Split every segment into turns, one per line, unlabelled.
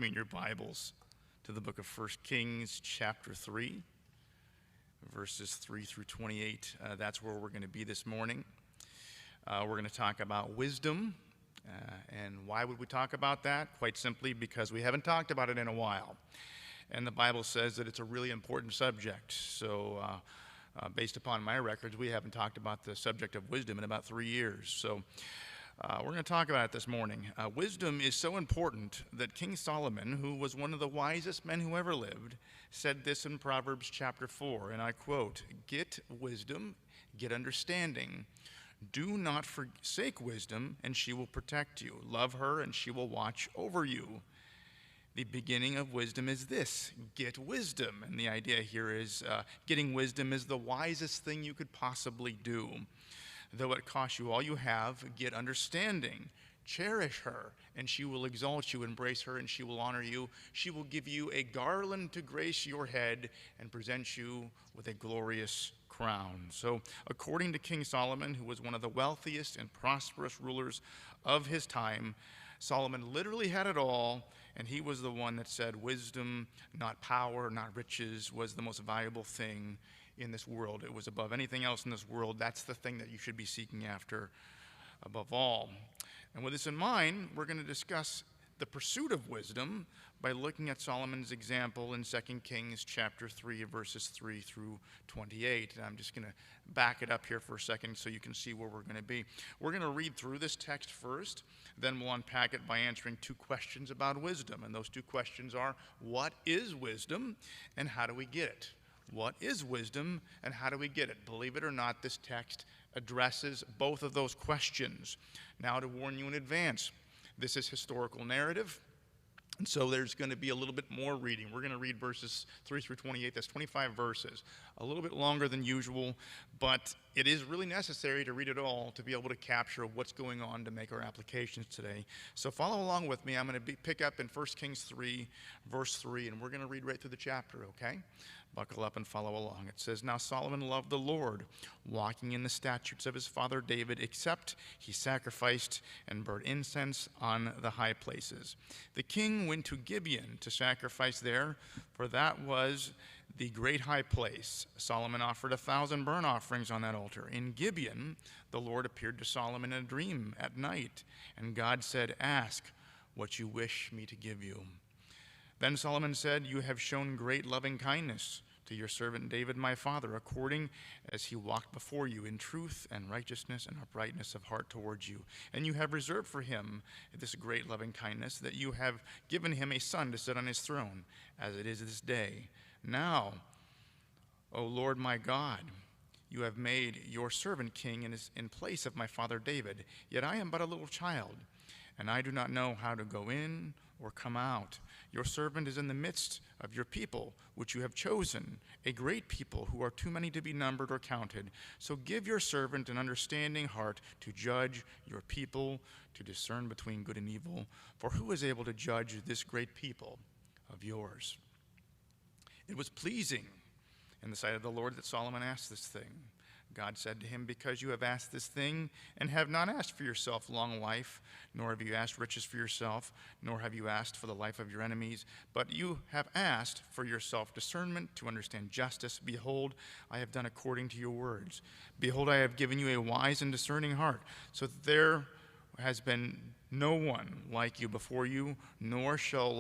In your Bibles to the book of 1 Kings chapter 3, verses 3 through 28. That's where we're going to be this morning. We're going to talk about wisdom. And why would we talk about that? Quite simply because we haven't talked about it in a while. And the Bible says that it's a really important subject. So based upon my records, we haven't talked about the subject of wisdom in about 3 years. So we're going to talk about it this morning. Wisdom is so important that King Solomon, who was one of the wisest men who ever lived, said this in Proverbs chapter 4, and I quote, "Get wisdom, get understanding. Do not forsake wisdom, and she will protect you. Love her, and she will watch over you." The beginning of wisdom is this: get wisdom. And the idea here is getting wisdom is the wisest thing you could possibly do. Though it costs you all you have, get understanding. Cherish her, and she will exalt you. Embrace her, and she will honor you. She will give you a garland to grace your head and present you with a glorious crown. So, according to King Solomon, who was one of the wealthiest and prosperous rulers of his time, Solomon literally had it all, and he was the one that said wisdom, not power, not riches, was the most valuable thing in this world. It was above anything else in this world. That's the thing that you should be seeking after above all. And with this in mind, we're going to discuss the pursuit of wisdom by looking at Solomon's example in 2 Kings chapter 3, verses 3 through 28. And I'm just going to back it up here for a second so you can see where we're going to be. We're going to read through this text first, then we'll unpack it by answering two questions about wisdom. And those two questions are, what is wisdom, and how do we get it? What is wisdom, and how do we get it? Believe it or not, this text addresses both of those questions. Now, to warn you in advance, this is historical narrative, and so there's going to be a little bit more reading. We're going to read verses 3 through 28. That's 25 verses, a little bit longer than usual, but it is really necessary to read it all to be able to capture what's going on to make our applications today. So follow along with me. I'm going to pick up in 1 Kings 3, verse 3, and we're going to read right through the chapter, okay? Buckle up and follow along. It says, "Now Solomon loved the Lord, walking in the statutes of his father David, except he sacrificed and burnt incense on the high places. The king went to Gibeon to sacrifice there, for that was the great high place. Solomon offered 1,000 burnt offerings on that altar. In Gibeon, the Lord appeared to Solomon in a dream at night, and God said, 'Ask what you wish me to give you.' Then Solomon said, 'You have shown great loving kindness to your servant David my father, according as he walked before you in truth and righteousness and uprightness of heart towards you. And you have reserved for him this great loving kindness, that you have given him a son to sit on his throne, as it is this day. Now, O Lord my God, you have made your servant king in place of my father David. Yet I am but a little child, and I do not know how to go in or come out. Your servant is in the midst of your people, which you have chosen, a great people who are too many to be numbered or counted. So give your servant an understanding heart to judge your people, to discern between good and evil. For who is able to judge this great people of yours?' It was pleasing in the sight of the Lord that Solomon asked this thing. God said to him, 'Because you have asked this thing, and have not asked for yourself long life, nor have you asked riches for yourself, nor have you asked for the life of your enemies, but you have asked for yourself discernment to understand justice. Behold, I have done according to your words. Behold, I have given you a wise and discerning heart, so that there has been no one like you before you, nor shall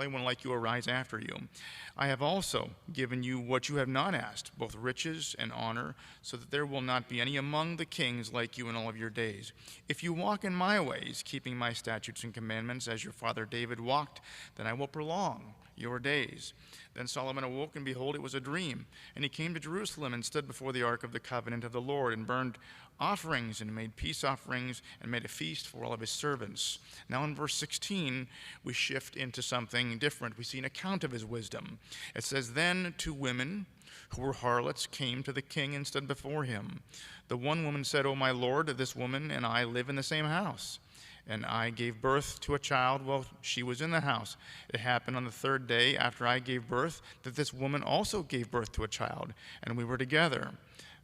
anyone like you arise after you. I have also given you what you have not asked, both riches and honor, so that there will not be any among the kings like you in all of your days. If you walk in my ways, keeping my statutes and commandments, as your father David walked, then I will prolong your days.' Then Solomon awoke, and behold, it was a dream. And he came to Jerusalem and stood before the ark of the covenant of the Lord, and burned offerings and made peace offerings and made a feast for all of his servants." Now in verse 16, we shift into something different. We see an account of his wisdom. It says, "Then 2 women who were harlots came to the king and stood before him. The one woman said, 'O my lord, this woman and I live in the same house, and I gave birth to a child while she was in the house. It happened on the 3rd day after I gave birth that this woman also gave birth to a child, and we were together.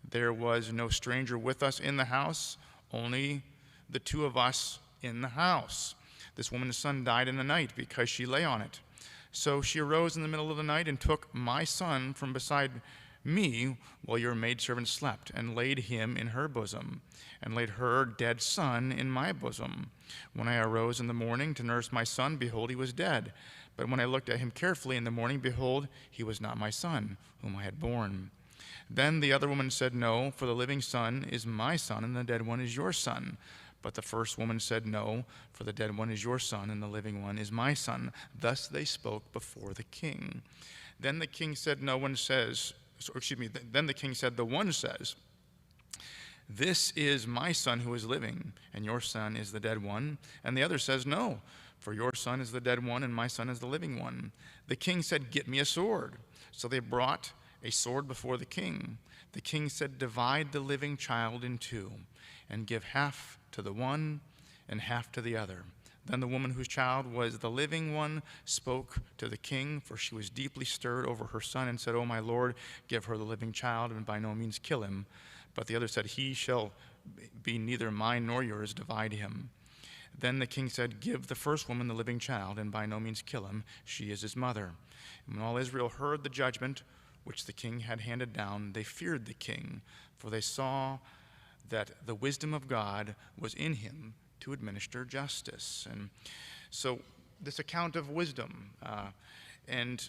There was no stranger with us in the house, only the 2 of us in the house. This woman's son died in the night because she lay on it. So she arose in the middle of the night and took my son from beside me while your maidservant slept, and laid him in her bosom, and laid her dead son in my bosom. When I arose in the morning to nurse my son, behold, he was dead. But when I looked at him carefully in the morning, behold, he was not my son, whom I had borne. Then the other woman said, No, for the living son is my son, and the dead one is your son. But the first woman said, No, for the dead one is your son, and the living one is my son. Thus they spoke before the king. Then the king said, Then the king said, The one says, This is my son who is living, and your son is the dead one. And the other says, No, for your son is the dead one, and my son is the living one. The king said, Get me a sword. So they brought a sword before the king. The king said, Divide the living child in two, and give half to the one and half to the other. Then the woman whose child was the living one spoke to the king, for she was deeply stirred over her son, and said, O my lord, give her the living child, and by no means kill him. But the other said, He shall be neither mine nor yours, divide him. Then the king said, Give the first woman the living child, and by no means kill him. She is his mother. And when all Israel heard the judgment which the king had handed down, they feared the king, for they saw that the wisdom of God was in him to administer justice. And so this account of wisdom, and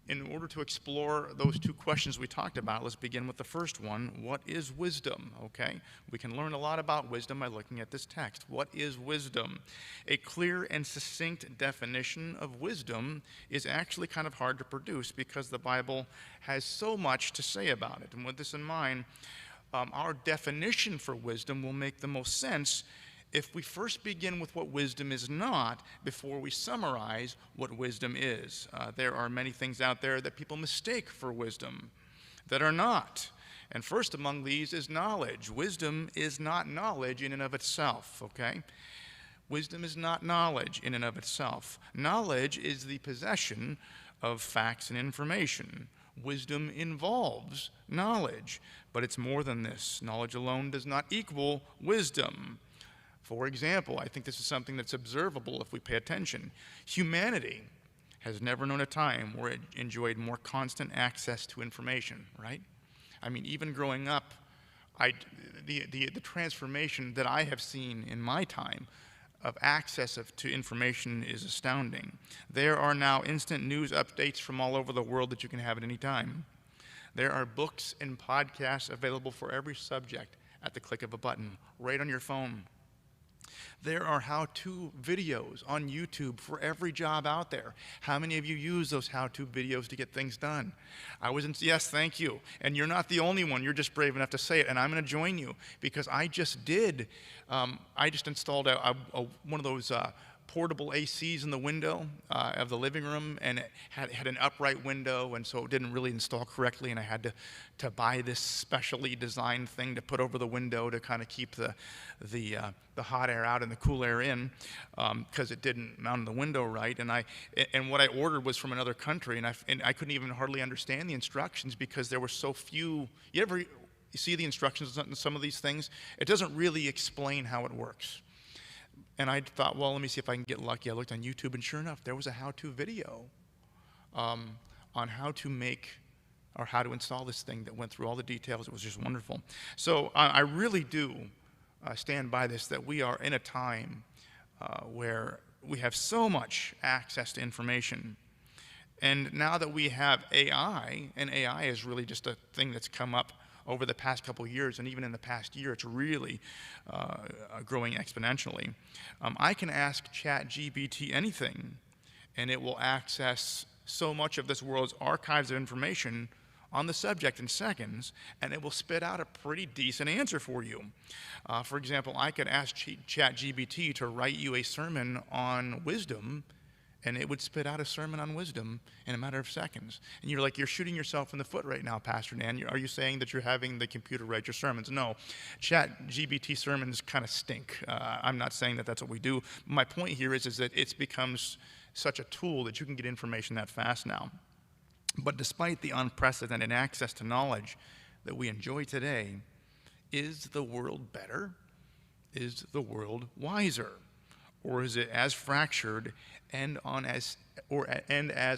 in order to explore those two questions we talked about, let's begin with the first one. What is wisdom? Okay, we can learn a lot about wisdom by looking at this text. What is wisdom? A clear and succinct definition of wisdom is actually kind of hard to produce because the Bible has so much to say about it. And with this in mind, our definition for wisdom will make the most sense if we first begin with what wisdom is not before we summarize what wisdom is. There are many things out there that people mistake for wisdom that are not. And first among these is knowledge. Wisdom is not knowledge in and of itself, okay? Wisdom is not knowledge in and of itself. Knowledge is the possession of facts and information. Wisdom involves knowledge, but it's more than this. Knowledge alone does not equal wisdom. For example, I think this is something that's observable if we pay attention. Humanity has never known a time where it enjoyed more constant access to information, right? I mean, even growing up, the transformation that I have seen in my time of access to information is astounding. There are now instant news updates from all over the world that you can have at any time. There are books and podcasts available for every subject at the click of a button, right on your phone. There are how-to videos on YouTube for every job out there. How many of you use those how-to videos to get things done? Yes, thank you. And you're not the only one. You're just brave enough to say it. And I'm going to join you because I just installed one of those portable ACs in the window of the living room, and it had an upright window, and so it didn't really install correctly, and I had to buy this specially designed thing to put over the window to kind of keep the hot air out and the cool air in, because it didn't mount in the window right. And what I ordered was from another country, and I couldn't even hardly understand the instructions because there were so few. You see the instructions on some of these things? It doesn't really explain how it works. And I thought, well, let me see if I can get lucky. I looked on YouTube, and sure enough, there was a how-to video on how to make or how to install this thing that went through all the details. It was just wonderful. So I really do stand by this, that we are in a time where we have so much access to information. And now that we have AI, and AI is really just a thing that's come up over the past couple of years, and even in the past year, it's really growing exponentially. I can ask ChatGPT anything, and it will access so much of this world's archives of information on the subject in seconds, and it will spit out a pretty decent answer for you. For example, I could ask ChatGPT to write you a sermon on wisdom, and it would spit out a sermon on wisdom in a matter of seconds. And you're like, you're shooting yourself in the foot right now, Pastor Dan. Are you saying that you're having the computer write your sermons? No. ChatGPT sermons kind of stink. I'm not saying that that's what we do. My point here is that it becomes such a tool that you can get information that fast now. But despite the unprecedented access to knowledge that we enjoy today, is the world better? Is the world wiser? or is it as fractured and as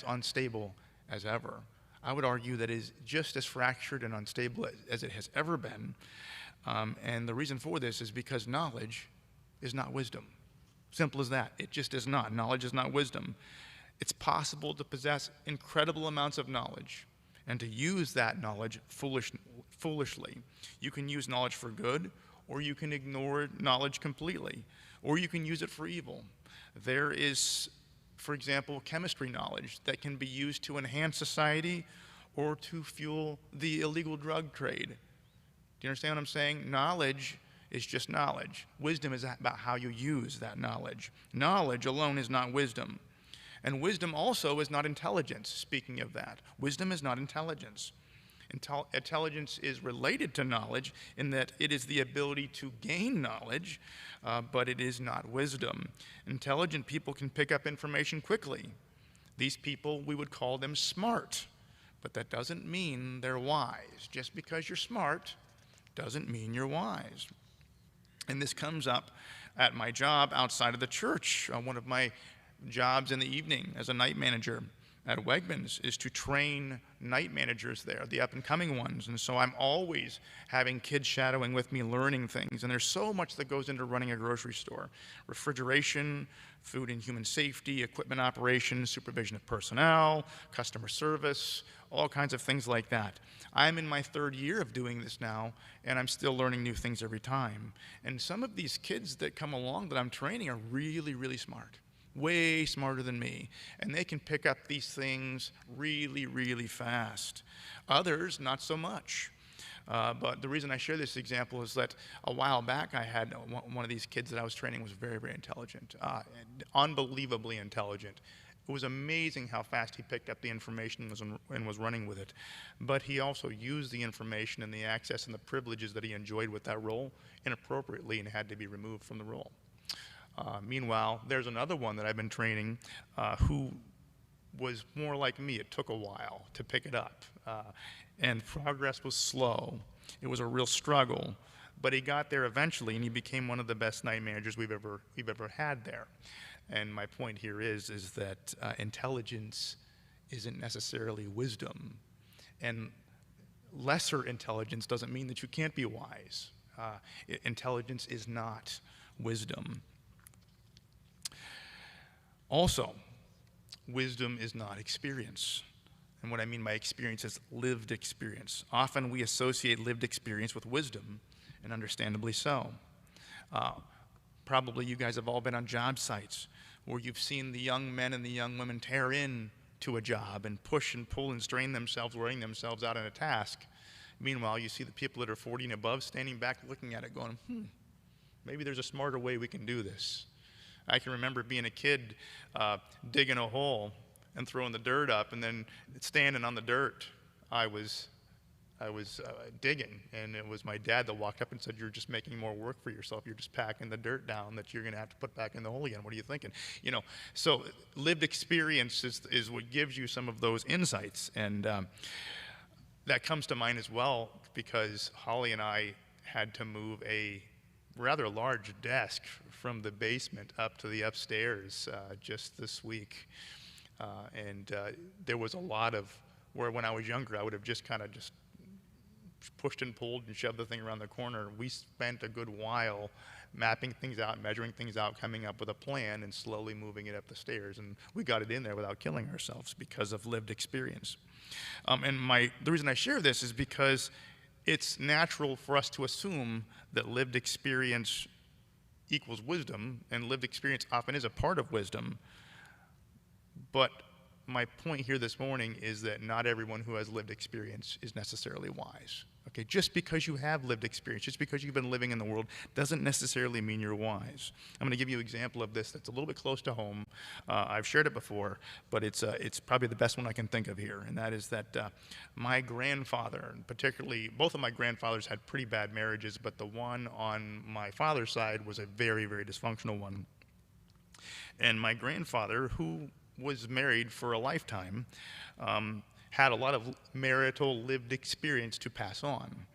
unstable as ever? I would argue that it is just as fractured and unstable as it has ever been. And the reason for this is because knowledge is not wisdom. Simple as that. It just is not. Knowledge is not wisdom. It's possible to possess incredible amounts of knowledge and to use that knowledge foolishly. You can use knowledge for good, or you can ignore knowledge completely, or you can use it for evil. There is, for example, chemistry knowledge that can be used to enhance society or to fuel the illegal drug trade. Do you understand what I'm saying? Knowledge is just knowledge. Wisdom is about how you use that knowledge. Knowledge alone is not wisdom. And wisdom also is not intelligence, speaking of that. Wisdom is not intelligence. Intelligence is related to knowledge in that it is the ability to gain knowledge, but it is not wisdom. Intelligent people can pick up information quickly. These people, we would call them smart, but that doesn't mean they're wise. Just because you're smart doesn't mean you're wise. And this comes up at my job outside of the church. One of my jobs in the evening as a night manager at Wegmans is to train night managers there, the up-and-coming ones. And so I'm always having kids shadowing with me, learning things. And there's so much that goes into running a grocery store. Refrigeration, food and human safety, equipment operations, supervision of personnel, customer service, all kinds of things like that. I'm in my third year of doing this now, and I'm still learning new things every time. And some of these kids that come along that I'm training are really, really smart. Way smarter than me, and they can pick up these things really, really fast. Others, not so much. But the reason I share this example is that a while back I had one of these kids that I was training was very, very intelligent, unbelievably intelligent. It was amazing how fast he picked up the information and was running with it. But he also used the information and the access and the privileges that he enjoyed with that role inappropriately and had to be removed from the role. Meanwhile, there's another one that I've been training who was more like me. It took a while to pick it up, and progress was slow. It was a real struggle, but he got there eventually, and he became one of the best night managers we've ever had there. And my point here is that intelligence isn't necessarily wisdom, and lesser intelligence doesn't mean that you can't be wise. Intelligence is not wisdom. Also, wisdom is not experience. And what I mean by experience is lived experience. Often we associate lived experience with wisdom, and understandably so. Probably you guys have all been on job sites where you've seen the young men and the young women tear in to a job and push and pull and strain themselves, wearing themselves out in a task. Meanwhile, you see the people that are 40 and above standing back looking at it going, maybe there's a smarter way we can do this. I can remember being a kid digging a hole and throwing the dirt up, and then standing on the dirt, I was digging, and it was my dad that walked up and said, "You're just making more work for yourself. You're just packing the dirt down that you're going to have to put back in the hole again. What are you thinking?" You know, so lived experience is what gives you some of those insights, and that comes to mind as well because Holly and I had to move a rather large desk from the basement up to the upstairs just this week. And there was a lot of where when I was younger, I would have just kind of just pushed and pulled and shoved the thing around the corner. We spent a good while mapping things out, measuring things out, coming up with a plan, and slowly moving it up the stairs. And we got it in there without killing ourselves because of lived experience. And the reason I share this is because it's natural for us to assume that lived experience equals wisdom, and lived experience often is a part of wisdom. But my point here this morning is that not everyone who has lived experience is necessarily wise. Okay, just because you have lived experience, just because you've been living in the world, doesn't necessarily mean you're wise. I'm going to give you an example of this that's a little bit close to home. I've shared it before, but it's probably the best one I can think of here, and that is that my grandfather, particularly, both of my grandfathers had pretty bad marriages, but the one on my father's side was a very, very dysfunctional one. And my grandfather, who was married for a lifetime, had a lot of marital lived experience to pass on.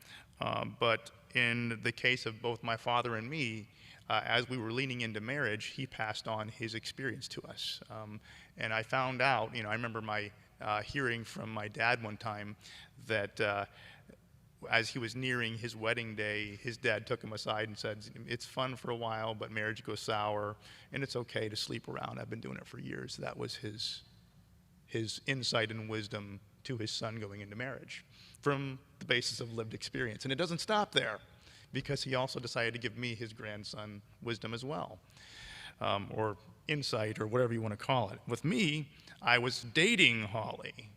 But in the case of both my father and me, as we were leaning into marriage, he passed on his experience to us. And I found out, I remember my hearing from my dad one time that as he was nearing his wedding day, his dad took him aside and said, "It's fun for a while, but marriage goes sour, and it's okay to sleep around. I've been doing it for years." That was his insight and wisdom to his son going into marriage from the basis of lived experience. And it doesn't stop there, because he also decided to give me, his grandson, wisdom as well, or insight, or whatever you want to call it. With me, I was dating Holly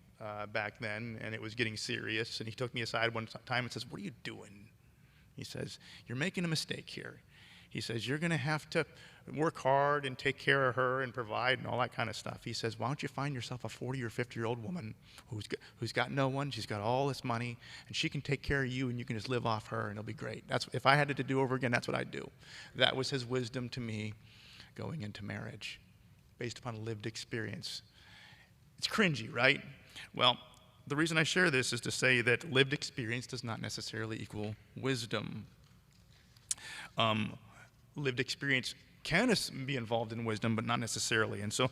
back then, and it was getting serious, and he took me aside one time and says, "What are you doing?" He says, "You're making a mistake here." He says, "You're going to have to work hard and take care of her and provide and all that kind of stuff." He says, "Why don't you find yourself a 40 or 50-year-old woman who's got no one, she's got all this money, and she can take care of you, and you can just live off her, and it'll be great." If I had it to do over again, that's what I'd do. That was his wisdom to me going into marriage, based upon lived experience. It's cringy, right? Well, the reason I share this is to say that lived experience does not necessarily equal wisdom. Lived experience can be involved in wisdom, but not necessarily. And so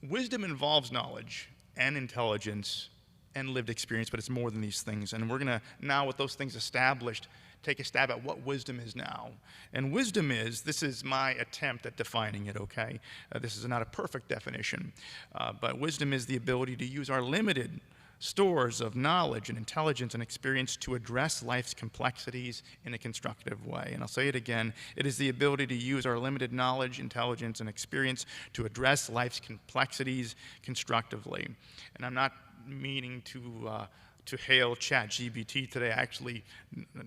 wisdom involves knowledge and intelligence and lived experience, but it's more than these things. And we're going to, now with those things established, take a stab at what wisdom is now. And wisdom this is my attempt at defining it, okay? This is not a perfect definition, but wisdom is the ability to use our limited stores of knowledge and intelligence and experience to address life's complexities in a constructive way. And I'll say it again, it is the ability to use our limited knowledge, intelligence, and experience to address life's complexities constructively. And I'm not meaning to hail ChatGPT today. I actually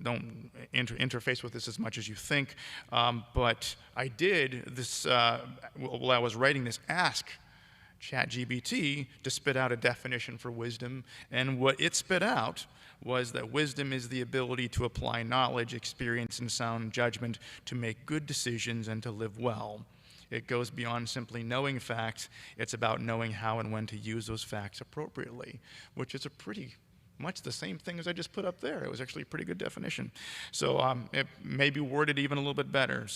don't interface with this as much as you think, but I did this, while I was writing this, ask ChatGPT to spit out a definition for wisdom, and what it spit out was that wisdom is the ability to apply knowledge, experience, and sound judgment to make good decisions and to live well. It goes beyond simply knowing facts. It's about knowing how and when to use those facts appropriately, which is a pretty much the same thing as I just put up there. It was actually a pretty good definition. So it may be worded even a little bit better.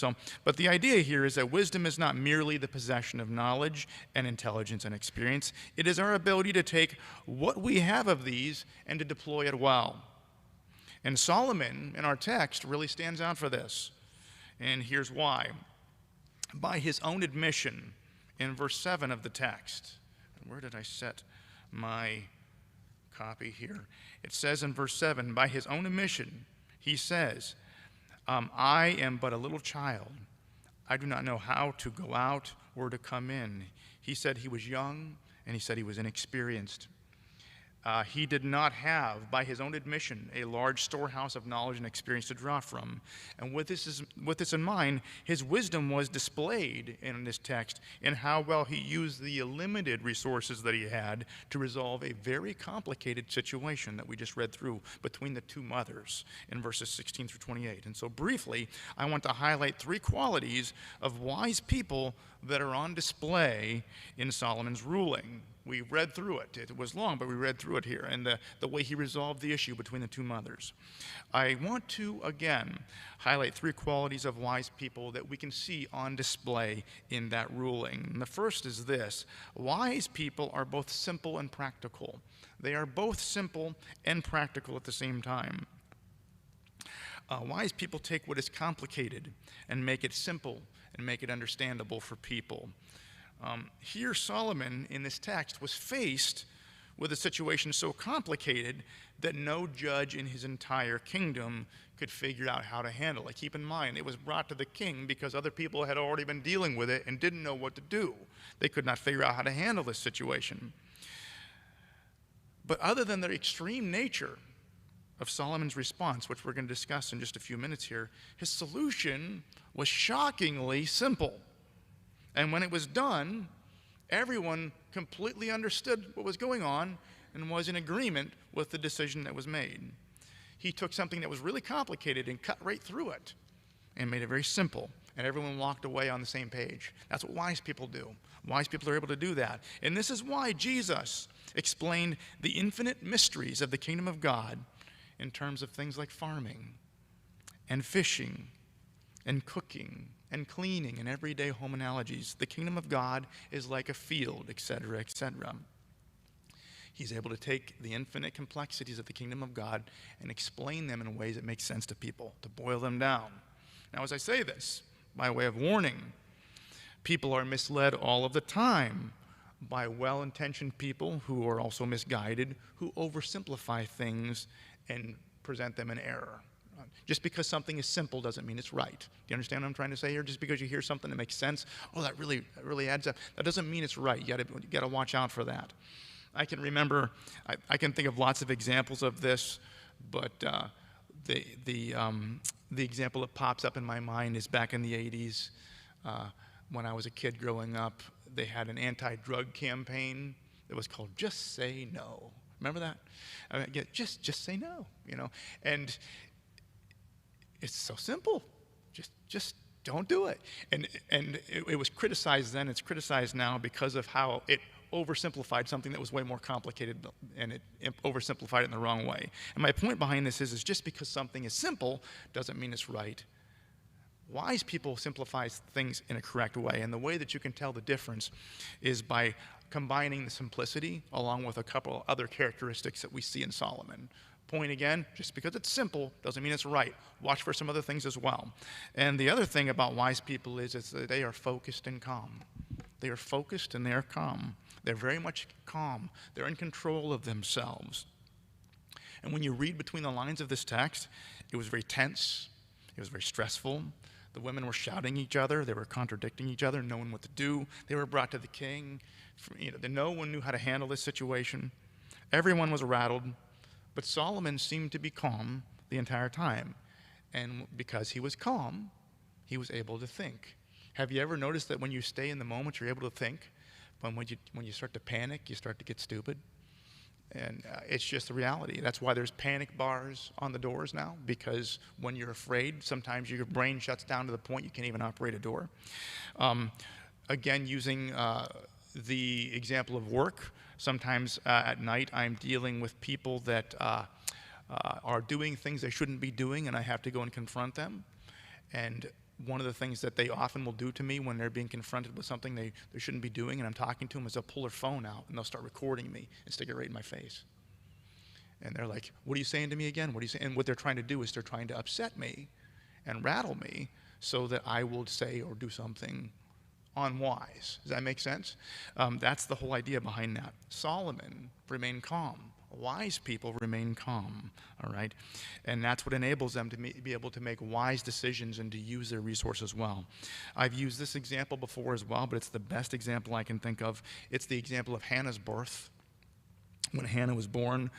But the idea here is that wisdom is not merely the possession of knowledge and intelligence and experience. It is our ability to take what we have of these and to deploy it well. And Solomon, in our text, really stands out for this. And here's why. By his own admission, in verse 7 of the text, and where did I set my copy here? It says in verse 7, by his own admission, he says, "I am but a little child. I do not know how to go out or to come in." He said he was young, and he said he was inexperienced. He did not have, by his own admission, a large storehouse of knowledge and experience to draw from. And with this in mind, his wisdom was displayed in this text in how well he used the limited resources that he had to resolve a very complicated situation that we just read through between the two mothers in verses 16 through 28. And so briefly, I want to highlight three qualities of wise people that are on display in Solomon's ruling. We read through it. It was long, but we read through it here, and the way he resolved the issue between the two mothers. I want to, again, highlight three qualities of wise people that we can see on display in that ruling. And the first is this: wise people are both simple and practical. They are both simple and practical at the same time. Wise people take what is complicated and make it simple and make it understandable for people. Here, Solomon, in this text, was faced with a situation so complicated that no judge in his entire kingdom could figure out how to handle it. Keep in mind, it was brought to the king because other people had already been dealing with it and didn't know what to do. They could not figure out how to handle this situation. But other than the extreme nature of Solomon's response, which we're going to discuss in just a few minutes here, his solution was shockingly simple. And when it was done, everyone completely understood what was going on and was in agreement with the decision that was made. He took something that was really complicated and cut right through it and made it very simple, and everyone walked away on the same page. That's what wise people do. Wise people are able to do that. And this is why Jesus explained the infinite mysteries of the kingdom of God in terms of things like farming and fishing and cooking and cleaning and everyday home analogies. The kingdom of God is like a field, etc., etc. He's able to take the infinite complexities of the kingdom of God and explain them in ways that make sense to people, to boil them down. Now, as I say this, by way of warning, people are misled all of the time by well-intentioned people who are also misguided, who oversimplify things and present them in error. Just because something is simple doesn't mean it's right. Do you understand what I'm trying to say here? Just because you hear something that makes sense, oh, that really adds up, that doesn't mean it's right. You got to watch out for that. I can remember, I can think of lots of examples of this, but the example that pops up in my mind is back in the 80s, when I was a kid growing up. They had an anti-drug campaign that was called "Just Say No." Remember that? I mean, yeah, just say no, you know. And it's so simple. Just don't do it. And it was criticized then. It's criticized now because of how it oversimplified something that was way more complicated, and it oversimplified it in the wrong way. And my point behind this is just because something is simple doesn't mean it's right. Wise people simplify things in a correct way, and the way that you can tell the difference is by combining the simplicity along with a couple other characteristics that we see in Solomon. Point again, just because it's simple doesn't mean it's right. Watch for some other things as well. And the other thing about wise people is that they are focused and calm. They are focused and they are calm. They're very much calm. They're in control of themselves. And when you read between the lines of this text, it was very tense. It was very stressful. The women were shouting at each other. They were contradicting each other, knowing what to do. They were brought to the king. No one knew how to handle this situation. Everyone was rattled. But Solomon seemed to be calm the entire time. And because he was calm, he was able to think. Have you ever noticed that when you stay in the moment, you're able to think? But when you start to panic, you start to get stupid? And it's just the reality. That's why there's panic bars on the doors now, because when you're afraid, sometimes your brain shuts down to the point you can't even operate a door. Again, using the example of work, sometimes at night I'm dealing with people that are doing things they shouldn't be doing, and I have to go and confront them. And one of the things that they often will do to me when they're being confronted with something they shouldn't be doing, and I'm talking to them, is they'll pull their phone out and they'll start recording me and stick it right in my face. And they're like, "What are you saying to me again? What are you saying?" And what they're trying to do is they're trying to upset me and rattle me so that I will say or do something unwise. Does that make sense? That's the whole idea behind that. Solomon remained calm. Wise people remain calm, all right? And that's what enables them to be able to make wise decisions and to use their resources well. I've used this example before as well, but it's the best example I can think of. It's the example of Hannah's birth. When Hannah was born,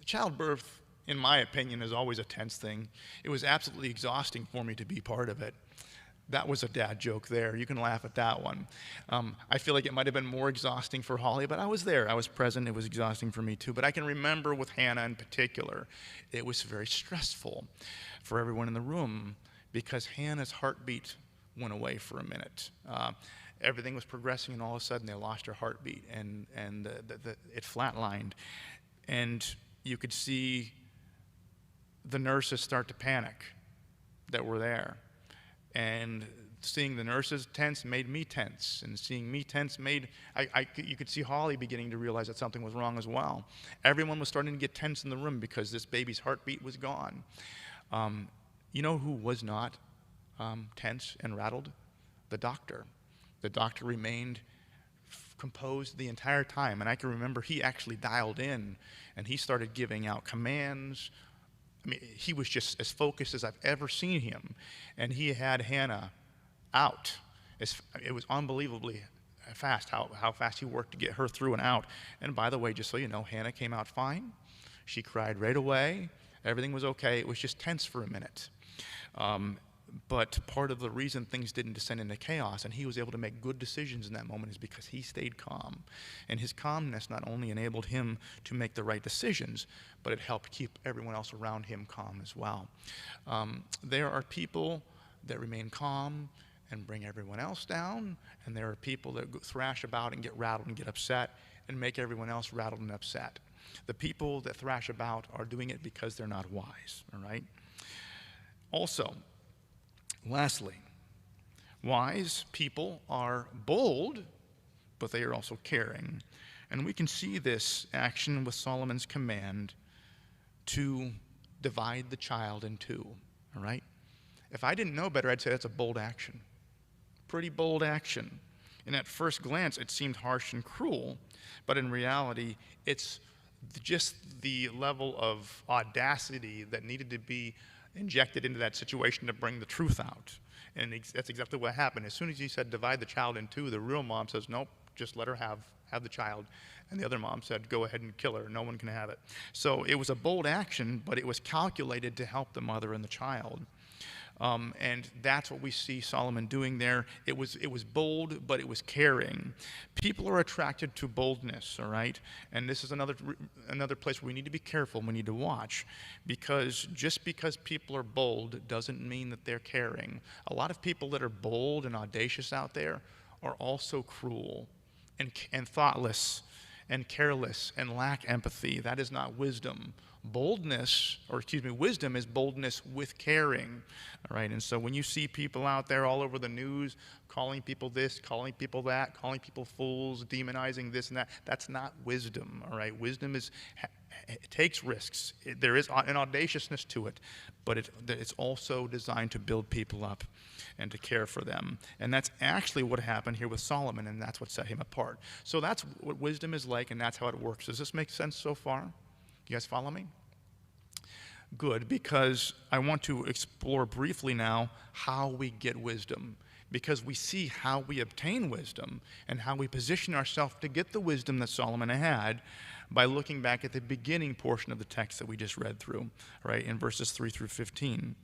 childbirth, in my opinion, is always a tense thing. It was absolutely exhausting for me to be part of it. That was a dad joke there. You can laugh at that one. I feel like it might have been more exhausting for Holly, but I was there. I was present. It was exhausting for me too. But I can remember with Hannah in particular, it was very stressful for everyone in the room because Hannah's heartbeat went away for a minute. Everything was progressing, and all of a sudden they lost her heartbeat, and it flatlined. And you could see the nurses start to panic that were there. And seeing the nurses tense made me tense, and seeing me tense you could see Holly beginning to realize that something was wrong as well. Everyone was starting to get tense in the room because this baby's heartbeat was gone. You know who was not tense and rattled? The doctor. The doctor remained composed the entire time, and I can remember he actually dialed in, and he started giving out commands. I mean, he was just as focused as I've ever seen him, and he had Hannah out. It was unbelievably fast how fast he worked to get her through and out. And by the way, just so you know, Hannah came out fine. She cried right away. Everything was okay. It was just tense for a minute. But part of the reason things didn't descend into chaos and he was able to make good decisions in that moment is because he stayed calm. And his calmness not only enabled him to make the right decisions, but it helped keep everyone else around him calm as well. There are people that remain calm and bring everyone else down, and there are people that thrash about and get rattled and get upset and make everyone else rattled and upset. The people that thrash about are doing it because they're not wise, all right? Also, Lastly, wise people are bold, but they are also caring. And we can see this action with Solomon's command to divide the child in two, all right? If I didn't know better, I'd say that's a bold action. Pretty bold action. And at first glance, it seemed harsh and cruel, but in reality, it's just the level of audacity that needed to be injected into that situation to bring the truth out. And that's exactly what happened. As soon as he said, divide the child in two, the real mom says, nope, just let her have the child. And the other mom said, go ahead and kill her. No one can have it. So it was a bold action, but it was calculated to help the mother and the child. And that's what we see Solomon doing there. It was bold, but it was caring. People are attracted to boldness, all right? And this is another place where we need to be careful, we need to watch, because just because people are bold doesn't mean that they're caring. A lot of people that are bold and audacious out there are also cruel and thoughtless and careless and lack empathy. That is not wisdom. Wisdom is boldness with caring, all right? And so when you see people out there all over the news calling people this, calling people that, calling people fools, demonizing this and that, that's not wisdom, all right? Wisdom it takes risks. There is an audaciousness to it, but it's also designed to build people up and to care for them. And that's actually what happened here with Solomon, and that's what set him apart. So that's what wisdom is like, and that's how it works. Does this make sense so far? You guys follow me? Good, because I want to explore briefly now how we get wisdom, because we see how we obtain wisdom and how we position ourselves to get the wisdom that Solomon had by looking back at the beginning portion of the text that we just read through, right, in verses 3 through 15.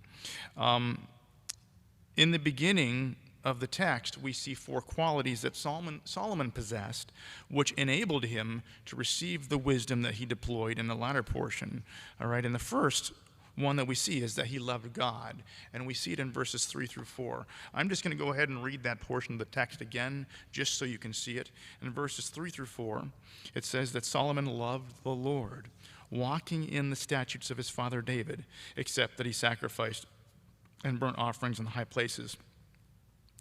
In the beginning of the text, we see four qualities that Solomon possessed, which enabled him to receive the wisdom that he deployed in the latter portion. All right, and the first one that we see is that he loved God, and we see it in verses 3 through 4. I'm just going to go ahead and read that portion of the text again, just so you can see it. In verses 3 through 4, it says that Solomon loved the Lord, walking in the statutes of his father David, except that he sacrificed and burnt offerings in the high places.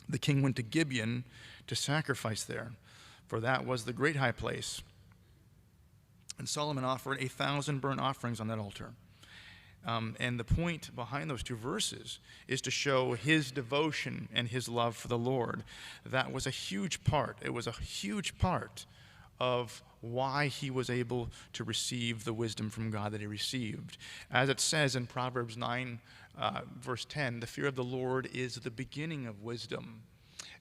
The king went to Gibeon to sacrifice there, for that was the great high place. And Solomon offered 1,000 burnt offerings on that altar. And the point behind those two verses is to show his devotion and his love for the Lord. That was a huge part. It was a huge part of why he was able to receive the wisdom from God that he received. As it says in Proverbs 9, verse 10, the fear of the Lord is the beginning of wisdom,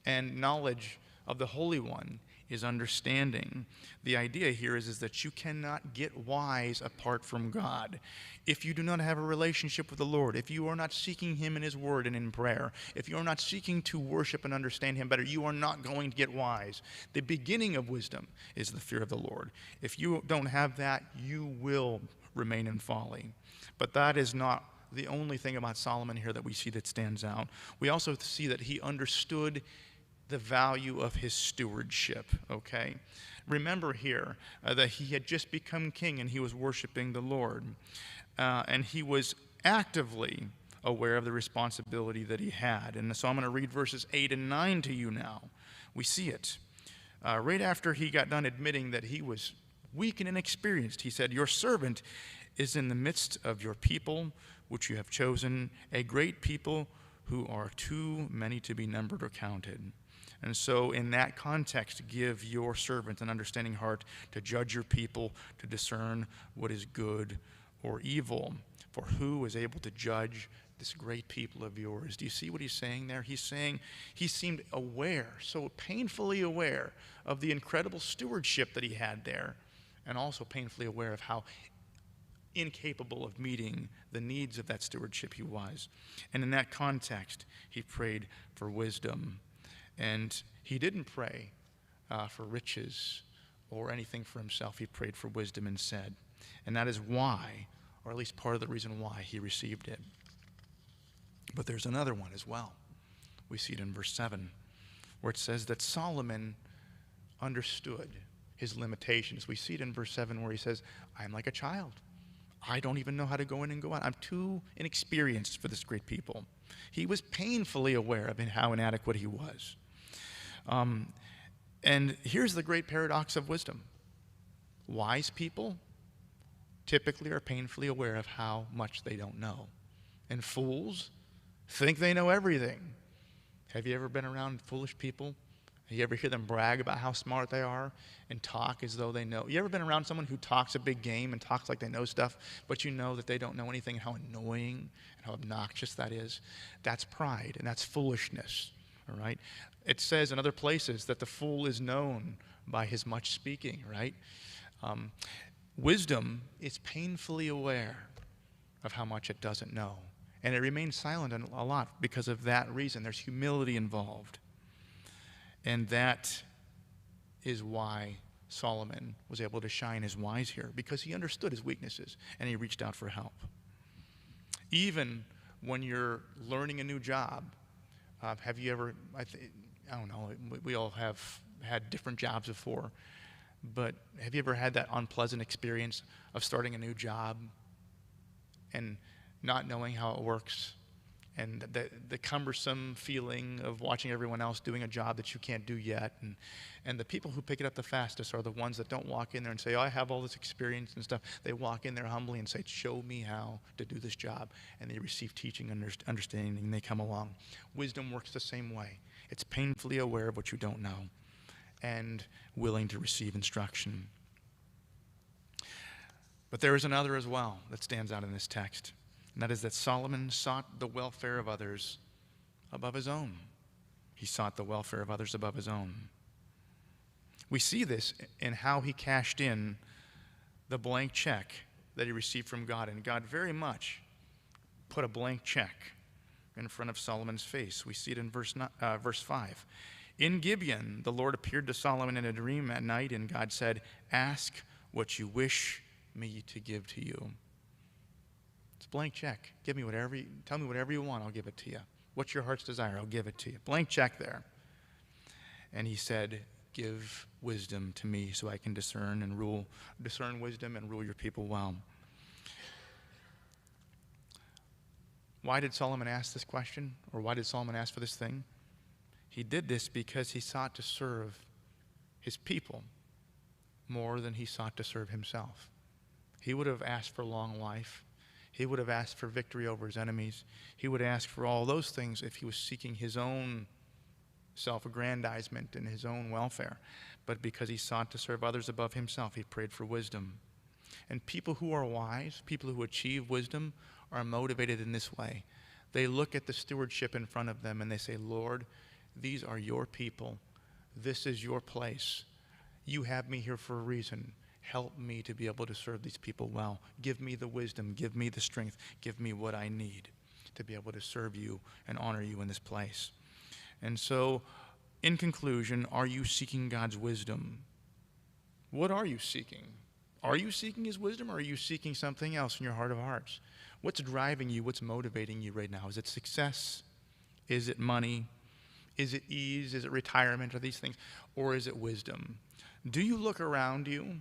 and knowledge of the Holy One is understanding. The idea here is that you cannot get wise apart from God. If you do not have a relationship with the Lord, if you are not seeking him in his word and in prayer, if you are not seeking to worship and understand him better, you are not going to get wise. The beginning of wisdom is the fear of the Lord. If you don't have that, you will remain in folly. But that is not the only thing about Solomon here that we see that stands out. We also see that he understood the value of his stewardship, okay? Remember here that he had just become king and he was worshiping the Lord. And he was actively aware of the responsibility that he had. And so I'm going to read verses 8 and 9 to you now. We see it. Right after he got done admitting that he was weak and inexperienced, he said, "Your servant is in the midst of your people, which you have chosen, a great people who are too many to be numbered or counted." And so in that context, give your servant an understanding heart to judge your people, to discern what is good or evil. For who is able to judge this great people of yours? Do you see what he's saying there? He's saying he seemed aware, so painfully aware of the incredible stewardship that he had there, and also painfully aware of how incapable of meeting the needs of that stewardship he was. And in that context, he prayed for wisdom. And he didn't pray for riches or anything for himself. He prayed for wisdom instead. And that is why, or at least part of the reason why, he received it. But there's another one as well. We see it in verse 7, where it says that Solomon understood his limitations. We see it in verse 7 where he says, "I am like a child. I don't even know how to go in and go out. I'm too inexperienced for this great people. He was painfully aware of how inadequate he was. And here's the great paradox of wisdom. Wise people typically are painfully aware of how much they don't know. And fools think they know everything. Have you ever been around foolish people? You ever hear them brag about how smart they are and talk as though they know? You ever been around someone who talks a big game and talks like they know stuff, but you know that they don't know anything, and how annoying and how obnoxious that is? That's pride, and that's foolishness, all right? It says in other places that the fool is known by his much speaking, right? Wisdom is painfully aware of how much it doesn't know, and it remains silent a lot because of that reason. There's humility involved. And that is why Solomon was able to shine as wise here, because he understood his weaknesses and he reached out for help. Even when you're learning a new job, have you ever, I don't know, we all have had different jobs before, but have you ever had that unpleasant experience of starting a new job and not knowing how it works? And the cumbersome feeling of watching everyone else doing a job that you can't do yet. And the people who pick it up the fastest are the ones that don't walk in there and say, oh, I have all this experience and stuff. They walk in there humbly and say, show me how to do this job. And they receive teaching and understanding, and they come along. Wisdom works the same way. It's painfully aware of what you don't know and willing to receive instruction. But there is another as well that stands out in this text. And that is that Solomon sought the welfare of others above his own. He sought the welfare of others above his own. We see this in how he cashed in the blank check that he received from God. And God very much put a blank check in front of Solomon's face. We see it in verse 5. In Gibeon, the Lord appeared to Solomon in a dream at night, and God said, ask what you wish me to give to you. It's a blank check. Tell me whatever you want, I'll give it to you. What's your heart's desire? I'll give it to you. Blank check there. And he said, give wisdom to me so I can discern wisdom and rule your people well. Why did Solomon ask this question? Or why did Solomon ask for this thing? He did this because he sought to serve his people more than he sought to serve himself. He would have asked for long life. He would have asked for victory over his enemies. He would ask for all those things if he was seeking his own self-aggrandizement and his own welfare. But because he sought to serve others above himself, he prayed for wisdom. And people who are wise, people who achieve wisdom, are motivated in this way. They look at the stewardship in front of them and they say, Lord, these are your people. This is your place. You have me here for a reason. Help me to be able to serve these people well. Give me the wisdom. Give me the strength. Give me what I need to be able to serve you and honor you in this place. And so, in conclusion, are you seeking God's wisdom? What are you seeking? Are you seeking his wisdom, or are you seeking something else in your heart of hearts? What's driving you? What's motivating you right now? Is it success? Is it money? Is it ease? Is it retirement? Are these things? Or is it wisdom? Do you look around you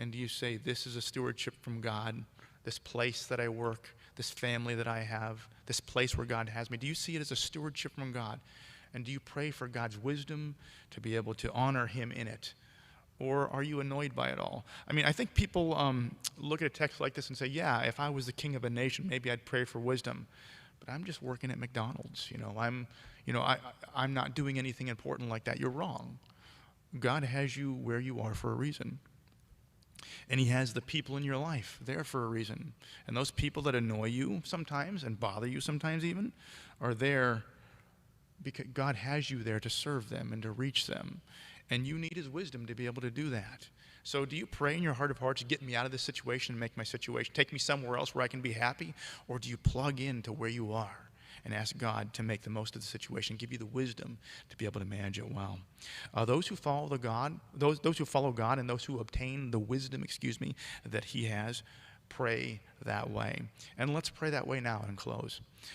and do you say, this is a stewardship from God, this place that I work, this family that I have, this place where God has me? Do you see it as a stewardship from God? And do you pray for God's wisdom to be able to honor him in it? Or are you annoyed by it all? I mean, I think people look at a text like this and say, yeah, if I was the king of a nation, maybe I'd pray for wisdom. But I'm just working at McDonald's. I'm not doing anything important like that. You're wrong. God has you where you are for a reason. And he has the people in your life there for a reason. And those people that annoy you sometimes and bother you sometimes even are there because God has you there to serve them and to reach them. And you need his wisdom to be able to do that. So do you pray in your heart of hearts, get me out of this situation and make my situation, take me somewhere else where I can be happy? Or do you plug into where you are and ask God to make the most of the situation, give you the wisdom to be able to manage it well? Those who follow God and those who obtain the wisdom, that he has, pray that way. And let's pray that way now and close.